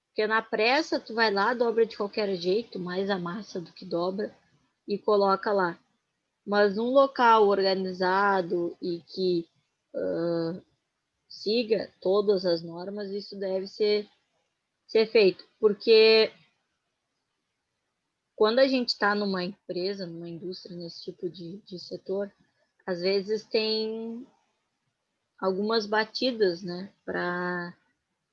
Porque na pressa tu vai lá, dobra de qualquer jeito, mais amassa do que dobra e coloca lá. Mas num local organizado e que siga todas as normas, isso deve ser feito. Porque quando a gente está numa empresa, numa indústria, nesse tipo de setor, às vezes tem algumas batidas, né, para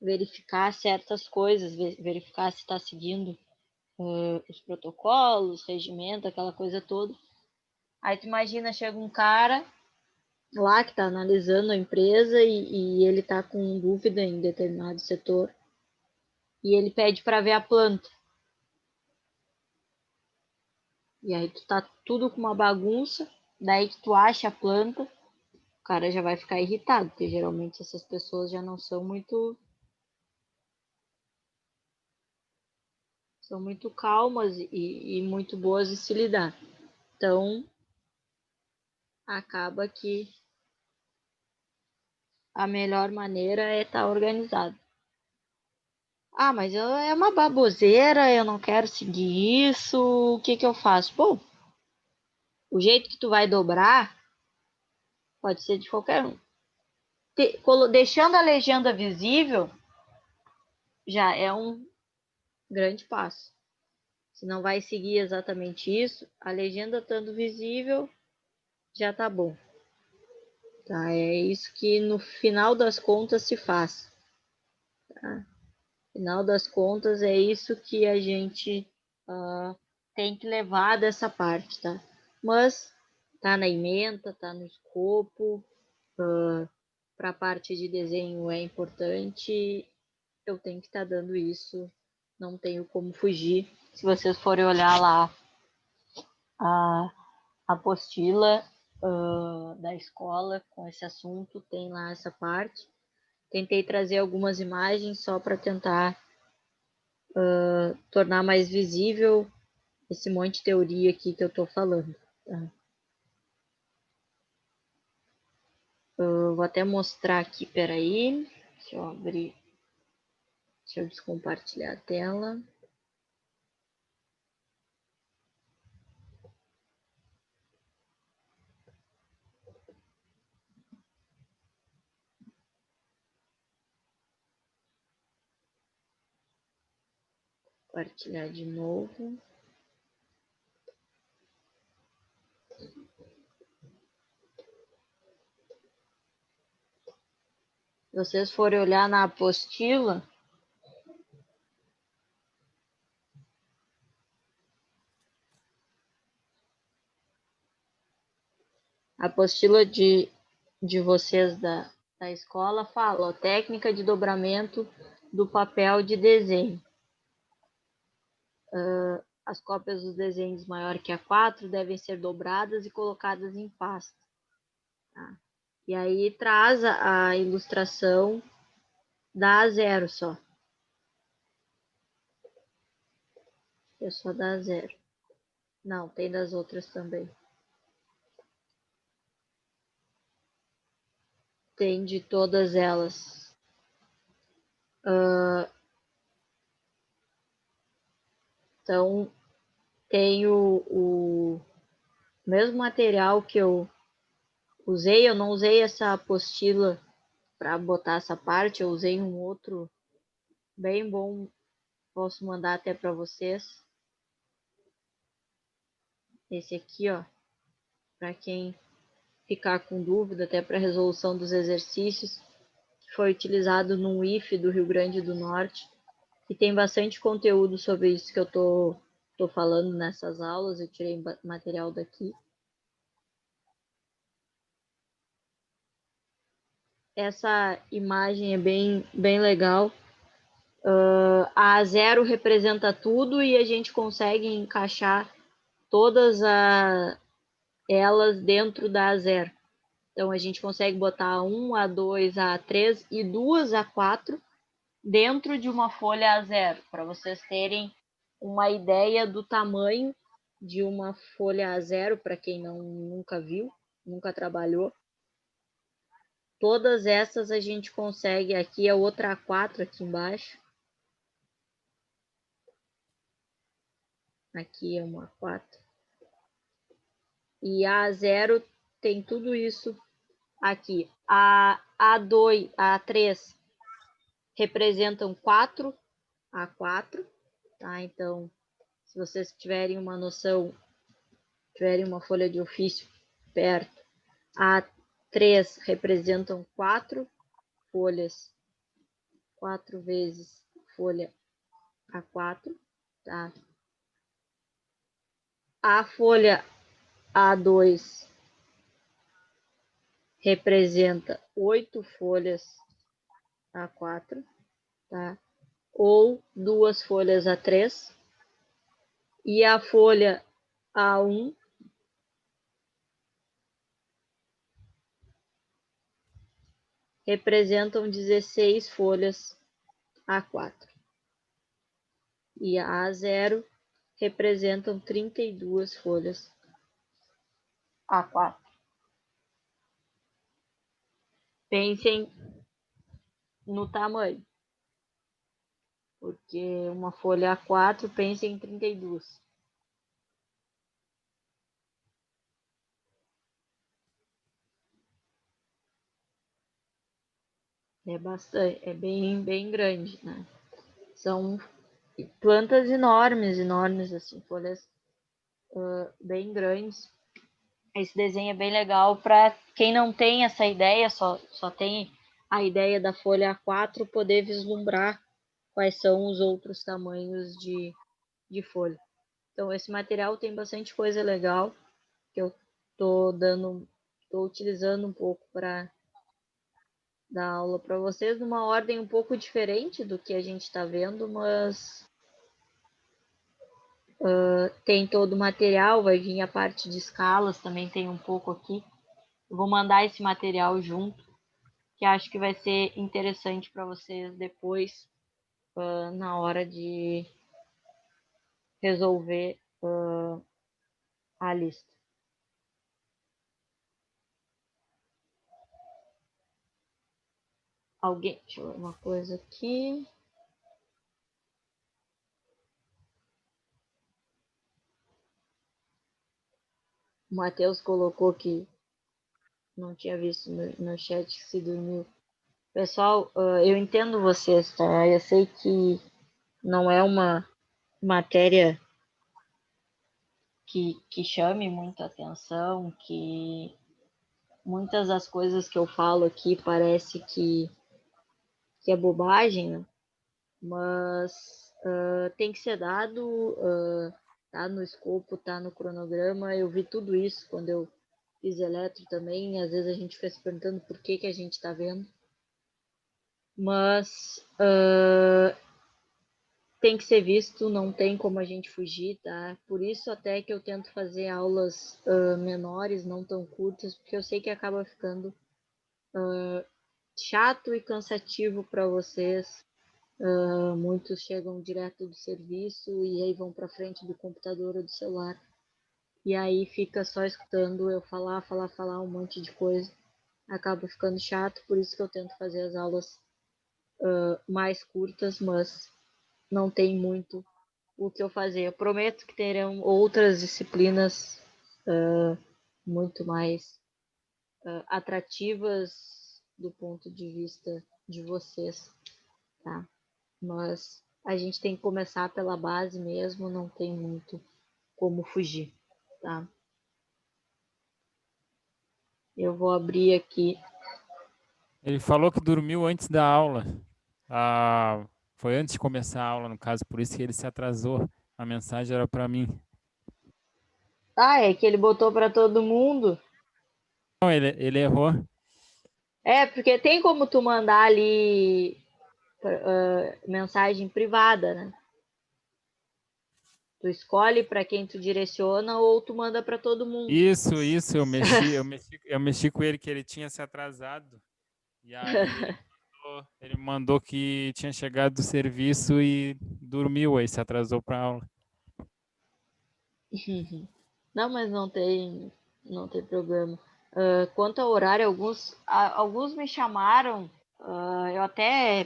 verificar certas coisas, verificar se está seguindo os protocolos, regimento, aquela coisa toda. Aí tu imagina, chega um cara lá que está analisando a empresa e ele está com dúvida em determinado setor e ele pede para ver a planta. E aí tu tá tudo com uma bagunça, daí que tu acha a planta, o cara já vai ficar irritado, porque geralmente essas pessoas já não são muito calmas e muito boas de se lidar. Então, acaba que a melhor maneira é estar organizado. Ah, mas é uma baboseira, eu não quero seguir isso, o que que eu faço? Bom, o jeito que tu vai dobrar pode ser de qualquer um. Deixando a legenda visível já é um grande passo. Se não vai seguir exatamente isso, a legenda estando visível já tá bom. Tá? É isso que no final das contas se faz. Tá? No final das contas é isso que a gente tem que levar dessa parte, tá? Mas tá na ementa, tá no escopo, para a parte de desenho é importante, eu tenho que estar dando isso, não tenho como fugir. Se vocês forem olhar lá a apostila da escola com esse assunto, tem lá essa parte. Tentei trazer algumas imagens só para tentar tornar mais visível esse monte de teoria aqui que eu estou falando. Tá? Vou até mostrar aqui, peraí. Deixa eu abrir. Deixa eu descompartilhar a tela. Compartilhar de novo. Se vocês forem olhar na apostila, a apostila de vocês da escola fala, ó, técnica de dobramento do papel de desenho. As cópias dos desenhos maior que A4 devem ser dobradas e colocadas em pasta. Tá? E aí traz a ilustração da A0 só. É só da A0. Não, tem das outras também. Tem de todas elas. Então, tem o mesmo material que eu usei. Eu não usei essa apostila para botar essa parte. Eu usei um outro bem bom. Posso mandar até para vocês. Esse aqui, ó. Para quem ficar com dúvida, até para resolução dos exercícios. Que foi utilizado no IF do Rio Grande do Norte. E tem bastante conteúdo sobre isso que eu tô falando nessas aulas. Eu tirei material daqui. Essa imagem é bem legal. A A0 representa tudo e a gente consegue encaixar todas elas dentro da A0. Então, a gente consegue botar A1, A2, A3 e duas A4 dentro de uma folha A0, para vocês terem uma ideia do tamanho de uma folha A0, para quem nunca viu, nunca trabalhou. Todas essas a gente consegue, aqui é outra A4 aqui embaixo. Aqui é uma A4. E a A0 tem tudo isso aqui. A A2, a A3 representam 4 A4, tá? Então, se vocês tiverem uma noção, tiverem uma folha de ofício perto, a A3 representam 4 folhas, 4 vezes folha A4, tá? A folha A2 representa 8 folhas A4, tá? Ou duas folhas A3. E a folha A1 representam 16 folhas A4. E a A0 representam 32 folhas A4. Pensem no tamanho. porque uma folha A4 pensa em 32. É bastante, é bem grande, né? São plantas enormes, enormes, assim, folhas bem grandes. Esse desenho é bem legal para quem não tem essa ideia, só tem a ideia da folha A4, poder vislumbrar quais são os outros tamanhos de folha. Então, esse material tem bastante coisa legal que eu tô utilizando um pouco para dar aula para vocês, numa ordem um pouco diferente do que a gente está vendo, mas tem todo o material, vai vir a parte de escalas, também tem um pouco aqui. Eu vou mandar esse material junto, que acho que vai ser interessante para vocês depois, na hora de resolver a lista. Alguém, deixa eu ver uma coisa aqui. O Matheus colocou que não tinha visto no chat que se dormiu. Pessoal, eu entendo vocês, tá? Eu sei que não é uma matéria que chame muita atenção, que muitas das coisas que eu falo aqui parece que é bobagem, né? Mas tem que ser dado, tá no escopo, tá no cronograma. Eu vi tudo isso quando eu fiz eletro também. Às vezes a gente fica se perguntando por que a gente está vendo. Mas tem que ser visto, não tem como a gente fugir, tá? Por isso até que eu tento fazer aulas menores, não tão curtas, porque eu sei que acaba ficando chato e cansativo para vocês. Muitos chegam direto do serviço e aí vão para frente do computador ou do celular. E aí fica só escutando eu falar um monte de coisa. Acaba ficando chato, por isso que eu tento fazer as aulas mais curtas, mas não tem muito o que eu fazer. Eu prometo que terão outras disciplinas muito mais atrativas do ponto de vista de vocês, tá? Mas a gente tem que começar pela base mesmo, não tem muito como fugir, tá? Eu vou abrir aqui. Ele falou que dormiu antes da aula. Ah, foi antes de começar a aula, no caso, por isso que ele se atrasou. A mensagem era para mim. Ah, é que ele botou para todo mundo. Não, ele errou. É, porque tem como tu mandar ali mensagem privada, né? Tu escolhe para quem tu direciona ou tu manda para todo mundo. Isso, eu mexi com ele que ele tinha se atrasado. E aí ele mandou que tinha chegado do serviço e dormiu, aí se atrasou para aula. Não, mas não tem problema. Quanto ao horário, alguns me chamaram. Eu até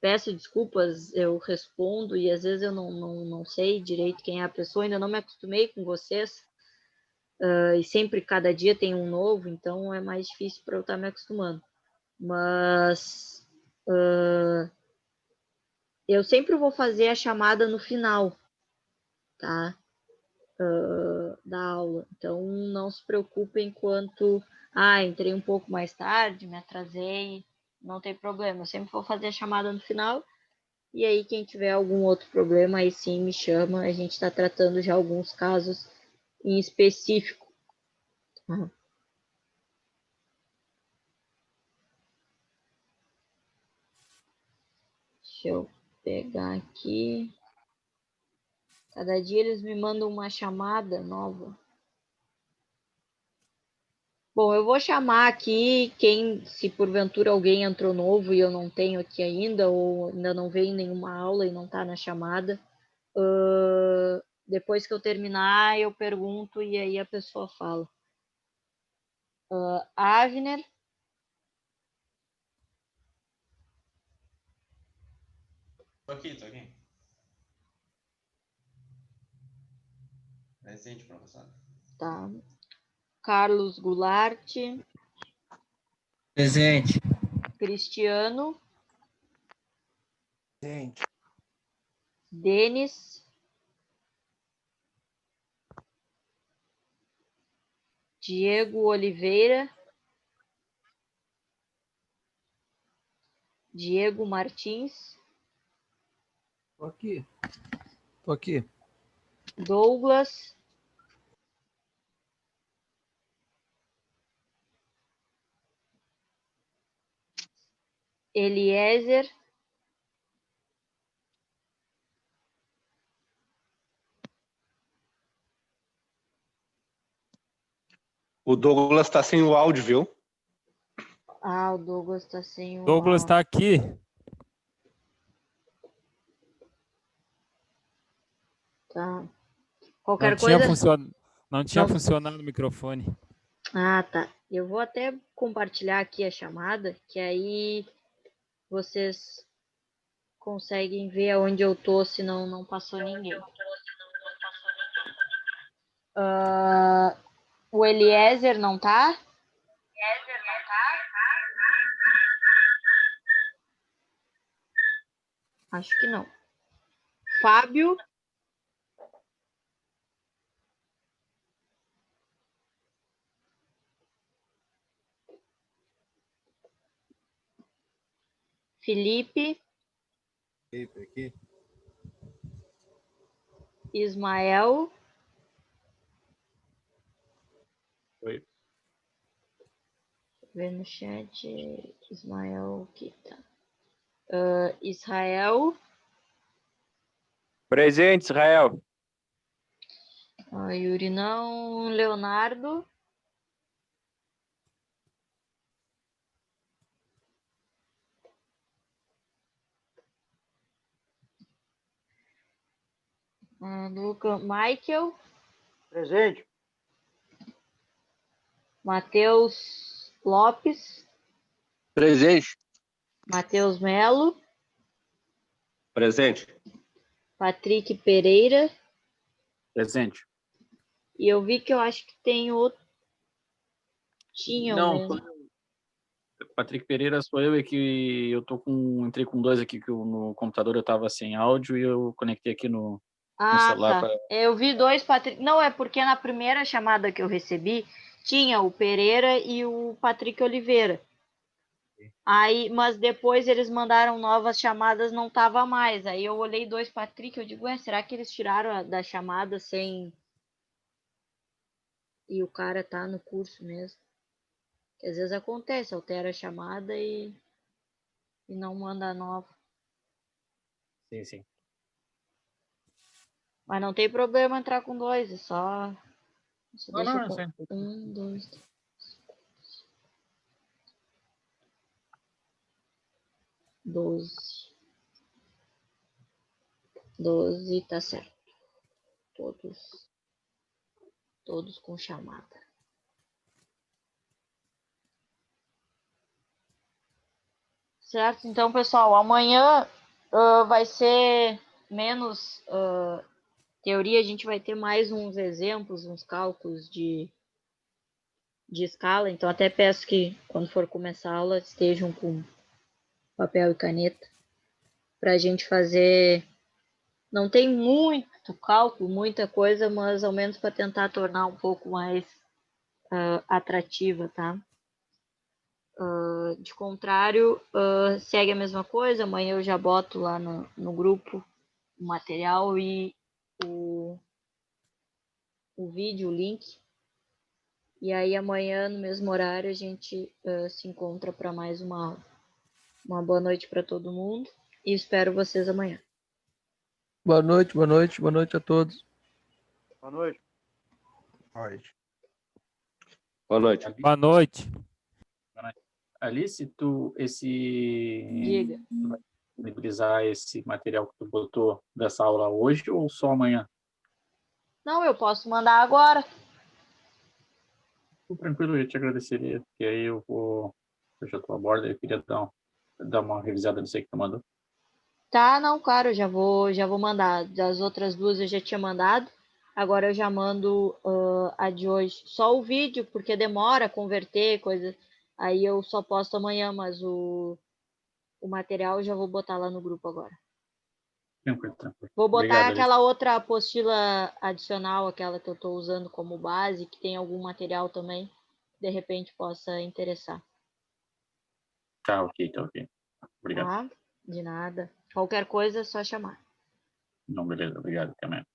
peço desculpas, eu respondo e às vezes eu não sei direito quem é a pessoa, ainda não me acostumei com vocês. E sempre, cada dia tem um novo, então é mais difícil para eu estar me acostumando. Mas eu sempre vou fazer a chamada no final, tá? Da aula. Então não se preocupem quanto, entrei um pouco mais tarde, me atrasei, não tem problema. Eu sempre vou fazer a chamada no final. E aí, quem tiver algum outro problema, aí sim me chama. A gente está tratando já alguns casos em específico. Tá? Deixa eu pegar aqui. Cada dia eles me mandam uma chamada nova. Bom, eu vou chamar aqui se porventura alguém entrou novo e eu não tenho aqui ainda, ou ainda não veio em nenhuma aula e não está na chamada. Depois que eu terminar, eu pergunto e aí a pessoa fala. Avner. Tô aqui, tô aqui. Presente, professor. Tá. Carlos Goulart, Presente. Cristiano, Presente. Denis, Diego Oliveira, Diego Martins, Tô aqui. Tô aqui. Douglas, Eliezer, O Douglas tá sem o áudio, viu? o Douglas tá sem o Douglas áudio. está aqui. Tá. Não Qualquer tinha, coisa. não tinha Não. funcionado o microfone. Tá. Eu vou até compartilhar aqui a chamada, que aí vocês conseguem ver aonde eu tô, se não passou ninguém. O Eliezer não tá? Acho que não. Fábio? Felipe? Aqui. Ismael? Oi. Vê no chat. Ismael, aqui tá. Israel? Presente, Israel. Yuri não. Leonardo? Luca, Michael? Presente. Matheus Lopes? Presente. Matheus Melo? Presente. Patrick Pereira? Presente. E eu vi que eu acho que tem outro. Tinha o Não, mesmo. Patrick Pereira sou eu, e que eu entrei com dois aqui que no computador eu tava sem áudio e eu conectei aqui no celular. Tá. Eu vi dois Patrick. Não, é porque na primeira chamada que eu recebi tinha o Pereira e o Patrick Oliveira. Aí, mas depois eles mandaram novas chamadas, não tava mais. Aí eu olhei dois Patrick, eu digo, será que eles tiraram da chamada sem. E o cara tá no curso mesmo? Que às vezes acontece, altera a chamada e não manda nova. Sim, sim. Mas não tem problema entrar com dois, é só. Deixa Não, eu. sei. 1, 2, 3, 12. 12, tá certo. Todos com chamada. Certo? Então, pessoal, amanhã vai ser menos teoria, a gente vai ter mais uns exemplos, uns cálculos de escala. Então, até peço que, quando for começar a aula, estejam com papel e caneta para a gente fazer. Não tem muito cálculo, muita coisa, mas ao menos para tentar tornar um pouco mais atrativa, tá? De contrário, segue a mesma coisa. Amanhã eu já boto lá no grupo o material e o vídeo, o link. E aí amanhã, no mesmo horário, a gente se encontra para mais uma aula. Uma boa noite para todo mundo e espero vocês amanhã. Boa noite, boa noite, boa noite a todos. Boa noite. Boa noite. Boa noite. Alice, Diga. tu vai disponibilizar esse material que tu botou dessa aula hoje ou só amanhã? Não, eu posso mandar agora. Tranquilo, eu te agradeceria, porque aí eu já estou a bordo, eu queria dar uma revisada nisso aí que tu mandou. Tá, não, claro, já vou mandar. Das outras duas eu já tinha mandado. Agora eu já mando a de hoje. Só o vídeo, porque demora a converter, coisa. Aí eu só posto amanhã, mas o material eu já vou botar lá no grupo agora. Tranquilo, tranquilo. Vou botar Obrigado, Alice. aquela outra apostila adicional, aquela que eu estou usando como base, que tem algum material também, que de repente possa interessar. Tá ok, tá ok. Obrigado. Tá? De nada. Qualquer coisa é só chamar. Não, beleza, obrigado. Até amanhã.